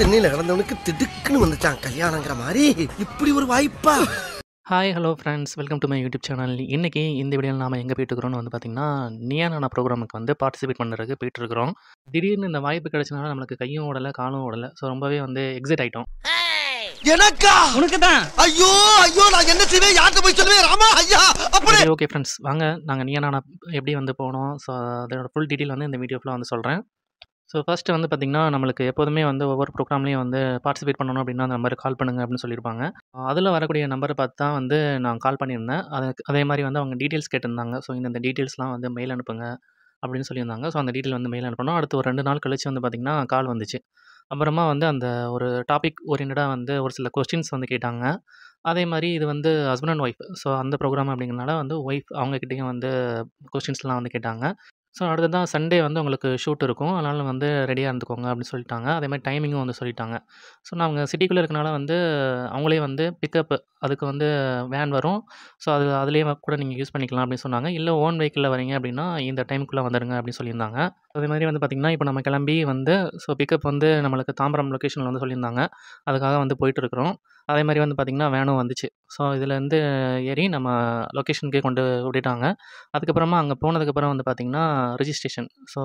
தென்னையில கிடந்தவனுக்கு திடுக்குன்னு வந்துச்சான் கல்யாணங்கிற மாதிரி. இப்படி ஒரு வாய்ப்பா? Hi hello friends, welcome to my YouTube channel. இன்றைக்கி இந்த வீடியோவில் நாம் எங்கே போயிட்டுருக்குறோன்னு வந்து பார்த்திங்கன்னா, நீயா நானா ப்ரோக்ராமுக்கு வந்து பார்ட்டிசிபேட் பண்ணுறதுக்கு போயிட்டுருக்குறோம். திடீர்னு இந்த வாய்ப்பு கிடைச்சனால நம்மளுக்கு கையும் ஓடலை காலும் ஓடலை. ஸோ ரொம்பவே வந்து எக்ஸைட் ஆகிட்டோம். எனக்கா? உனக்கு தான். ஐயோ ஐயோ, நான் என்ன செய்வேன், யார்கிட்ட போய் சொல்லுவேன்? ராமா ஐயா அப்படி. ஓகே ஃப்ரெண்ட்ஸ், வாங்க நாங்கள் நீயா நானா எப்படி வந்து போனோம். ஸோ அதோட ஃபுல் டீட்டெயில் வந்து இந்த வீடியோவில் வந்து சொல்கிறேன். ஸோ ஃபர்ஸ்ட்டு வந்து பார்த்திங்கன்னா, நம்மளுக்கு எப்போதுமே வந்து ஒவ்வொரு ப்ரோக்ராம்லேயும் வந்து பார்ட்டிசிபேட் பண்ணணும் அப்படின்னா அந்த நம்பருக்கு கால் பண்ணுங்கள் அப்படின்னு சொல்லியிருப்பாங்க. அதில் வரக்கூடிய நம்பரை பார்த்து தான் வந்து நான் கால் பண்ணியிருந்தேன். அதே மாதிரி வந்து அவங்க டீட்டெயில்ஸ் கேட்டிருந்தாங்க. ஸோ இந்த டீட்டெயில்ஸ்லாம் வந்து மெயில் அனுப்புங்க அப்படின்னு சொல்லியிருந்தாங்க. ஸோ அந்த டீட்டெயில் வந்து மெயில் அனுப்பணும். அடுத்து ஒரு 2 நாள் கழிச்சு வந்து பார்த்திங்கன்னா கால் வந்துச்சு. அப்புறமா வந்து அந்த ஒரு டாபிக் ஓரியன்டடாக வந்து ஒரு சில கொஸ்டின்ஸ் வந்து கேட்டாங்க. அதே மாதிரி இது வந்து ஹஸ்பண்ட் அண்ட் ஒய்ஃப். ஸோ அந்த ப்ரோக்ராம் அப்படிங்கிறனால வந்து ஒய்ஃப் அவங்ககிட்டயும் வந்து கொஸ்டின்ஸ்லாம் வந்து கேட்டாங்க. ஸோ அடுத்ததான் சண்டே வந்து உங்களுக்கு ஷூட் இருக்கும். அதனால வந்து ரெடியா இருந்துக்கோங்க அப்படின்னு சொல்லிட்டாங்க. அதேமாதிரி டைமிங்கும் வந்து சொல்லிட்டாங்க. ஸோ நாங்க சிட்டிக்குள்ளே இருக்கனால வந்து அவங்களே வந்து பிக்கப் அதுக்கு வந்து வேன் வரும். ஸோ அதிலேயே கூட நீங்கள் யூஸ் பண்ணிக்கலாம் அப்படின்னு சொன்னாங்க. இல்லை ஓன் வெஹிக்கிளில் வரீங்க அப்படின்னா இந்த டைமுக்குள்ளே வந்துடுங்க அப்படின்னு சொல்லியிருந்தாங்க. அதே மாதிரி வந்து பார்த்திங்கன்னா, இப்போ நம்ம கிளம்பி வந்து ஸோ பிக்கப் வந்து நம்மளுக்கு தாம்பரம் லொக்கேஷனில் வந்து சொல்லியிருந்தாங்க. அதுக்காக வந்து போயிட்டுருக்குறோம். அதே மாதிரி வந்து பார்த்திங்கன்னா வேனும் வந்துச்சு. ஸோ இதுலேருந்து ஏறி நம்ம லொக்கேஷனுக்கே கொண்டு விட்டுட்டாங்க. அதுக்கப்புறமா அங்கே போனதுக்கப்புறம் வந்து பார்த்திங்கன்னா ரிஜிஸ்ட்ரேஷன். ஸோ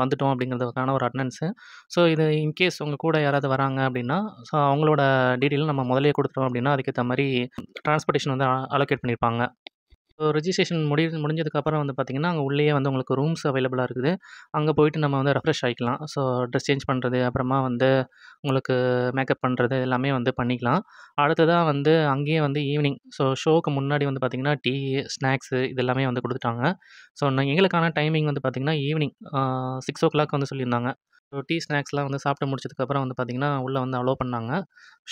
வந்துட்டோம் அப்படிங்கிறதுக்கான ஒரு அட்டெண்டன்ஸு. ஸோ இது இன்கேஸ் உங்கள் கூட யாராவது வராங்க அப்படின்னா, ஸோ அவங்களோட டீட்டெயிலும் நம்ம முதல்லயே கொடுத்துட்டோம் அப்படின்னா, அதுக்கேற்ற மாதிரி டிரான்ஸ்போர்ட்டேஷன் வந்து அலோகேட் பண்ணியிருப்பாங்க. ஸோ ரிஜிஸ்ட்ரேஷன் முடிஞ்சதுக்கப்புறம் வந்து பார்த்திங்கன்னா, அங்கே உள்ளேயே வந்து உங்களுக்கு ரூம்ஸ் அவைலபிளாக இருக்குது. அங்கே போயிட்டு நம்ம வந்து ரெஃப்ரெஷ் ஆகிக்கலாம். ஸோ ட்ரெஸ் சேஞ்ச் பண்ணுறது, அப்புறமா வந்து உங்களுக்கு மேக்கப் பண்ணுறது எல்லாமே வந்து பண்ணிக்கலாம். அடுத்ததாக வந்து அங்கேயே வந்து ஈவினிங் ஷோவுக்கு முன்னாடி வந்து பார்த்திங்கன்னா, டீ, ஸ்நாக்ஸு இது எல்லாமே வந்து கொடுத்துட்டாங்க. ஸோ எங்களுக்கான டைமிங் வந்து பார்த்திங்கன்னா, ஈவினிங் 6:00 வந்து சொல்லியிருந்தாங்க. ஸோ டீ, ஸ்நாக்ஸ்லாம் வந்து சாப்பிட்டு முடிச்சதுக்கப்புறம் வந்து பார்த்திங்கன்னா, உள்ளே வந்து அலோவ் பண்ணாங்க.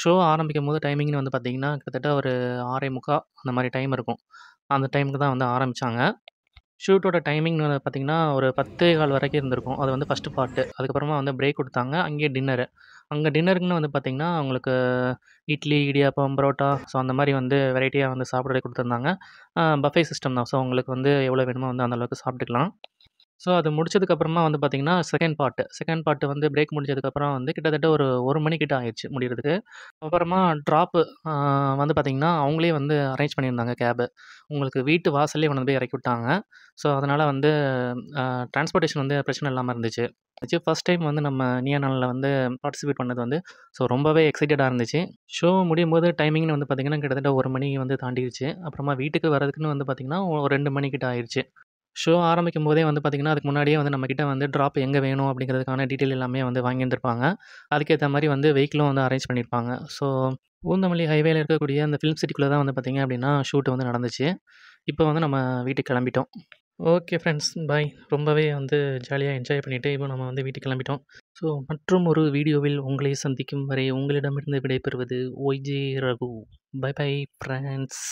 ஷோ ஆரம்பிக்கும்போது டைமிங்னு வந்து பார்த்திங்கன்னா, கிட்டத்தட்ட ஒரு 6:45 அந்த மாதிரி டைம் இருக்கும். அந்த டைமுக்கு தான் வந்து ஆரம்பிச்சாங்க. ஷூட்டோட டைமிங் வந்து பார்த்திங்கன்னா, ஒரு 10:15 வரைக்கும் இருந்திருக்கும். அது வந்து ஃபஸ்ட்டு பார்ட்டு. அதுக்கப்புறமா வந்து பிரேக் கொடுத்தாங்க. அங்கேயே டின்னரு. அங்கே டின்னருக்குன்னு வந்து பார்த்திங்கன்னா, உங்களுக்கு இட்லி, இடியாப்பம், பரோட்டா ஸோ அந்த மாதிரி வந்து வெரைட்டியாக வந்து சாப்பிட்றதுக்கு கொடுத்துருந்தாங்க. பஃபே சிஸ்டம் தான். ஸோ உங்களுக்கு வந்து எவ்வளோ வேணுமோ வந்து அந்த அளவுக்கு சாப்பிட்டுக்கலாம். ஸோ அது முடிச்சதுக்கப்புறமா வந்து பார்த்திங்கன்னா, செகண்ட் பார்ட்டு வந்து பிரேக் முடிஞ்சதுக்கப்புறம் வந்து கிட்டத்தட்ட ஒரு 1 மணி கிட்ட ஆயிருச்சு முடியறதுக்கு. அப்புறமா ட்ராப்பு வந்து பார்த்திங்கன்னா, அவங்களே வந்து அரேஞ்ச் பண்ணியிருந்தாங்க கேபு. உங்களுக்கு வீட்டு வாசல்லே கொண்டு போய் இறக்கி விட்டாங்க. ஸோ அதனால் வந்து டிரான்ஸ்போர்ட்டேஷன் வந்து பிரச்சனை இல்லாமல் இருந்துச்சு. ஃபர்ஸ்ட் டைம் வந்து நம்ம நீயா நானால வந்து பார்ட்டிசிபேட் பண்ணது வந்து ஸோ ரொம்பவே எக்ஸைட்டடாக இருந்துச்சு. ஷோ முடியும்போது டைமிங்னு வந்து பார்த்திங்கன்னா, கிட்டத்தட்ட 1 மணி வந்து தாண்டிருச்சு. அப்புறமா வீட்டுக்கு வரதுக்குன்னு வந்து பார்த்திங்கன்னா, ஒரு 2 மணி கிட்ட ஆயிருச்சு. ஷோ ஆரம்பிக்கும்போதே வந்து பார்த்திங்கன்னா, அதுக்கு முன்னாடியே வந்து நம்மக்கிட்ட வந்து ட்ராப் எங்கே வேணும் அப்படிங்கிறதுக்கான டீட்டெயில் எல்லாமே வந்து வாங்கியிருந்திருப்பாங்க. அதுக்கேற்ற மாதிரி வந்து வெஹிக்கிளும் வந்து அரேஞ்ச் பண்ணியிருப்பாங்க. ஸோ பூந்தமல்லி ஹைவேல இருக்கக்கூடிய அந்த ஃபிலிம் சிட்டிக்குள்ளே தான் வந்து பார்த்திங்க அப்படின்னா ஷூட் வந்து நடந்துச்சு. இப்போ வந்து நம்ம வீட்டுக்கு கிளம்பிட்டோம். ஓகே ஃப்ரெண்ட்ஸ், பாய். ரொம்பவே வந்து ஜாலியாக என்ஜாய் பண்ணிவிட்டு இப்போ நம்ம வந்து வீட்டுக்கு கிளம்பிட்டோம். ஸோ மற்றும் ஒரு வீடியோவில் உங்களை சந்திக்கும் வரை உங்களிடமிருந்து விடைபெறுவது Y J Raghu. Bye bye friends.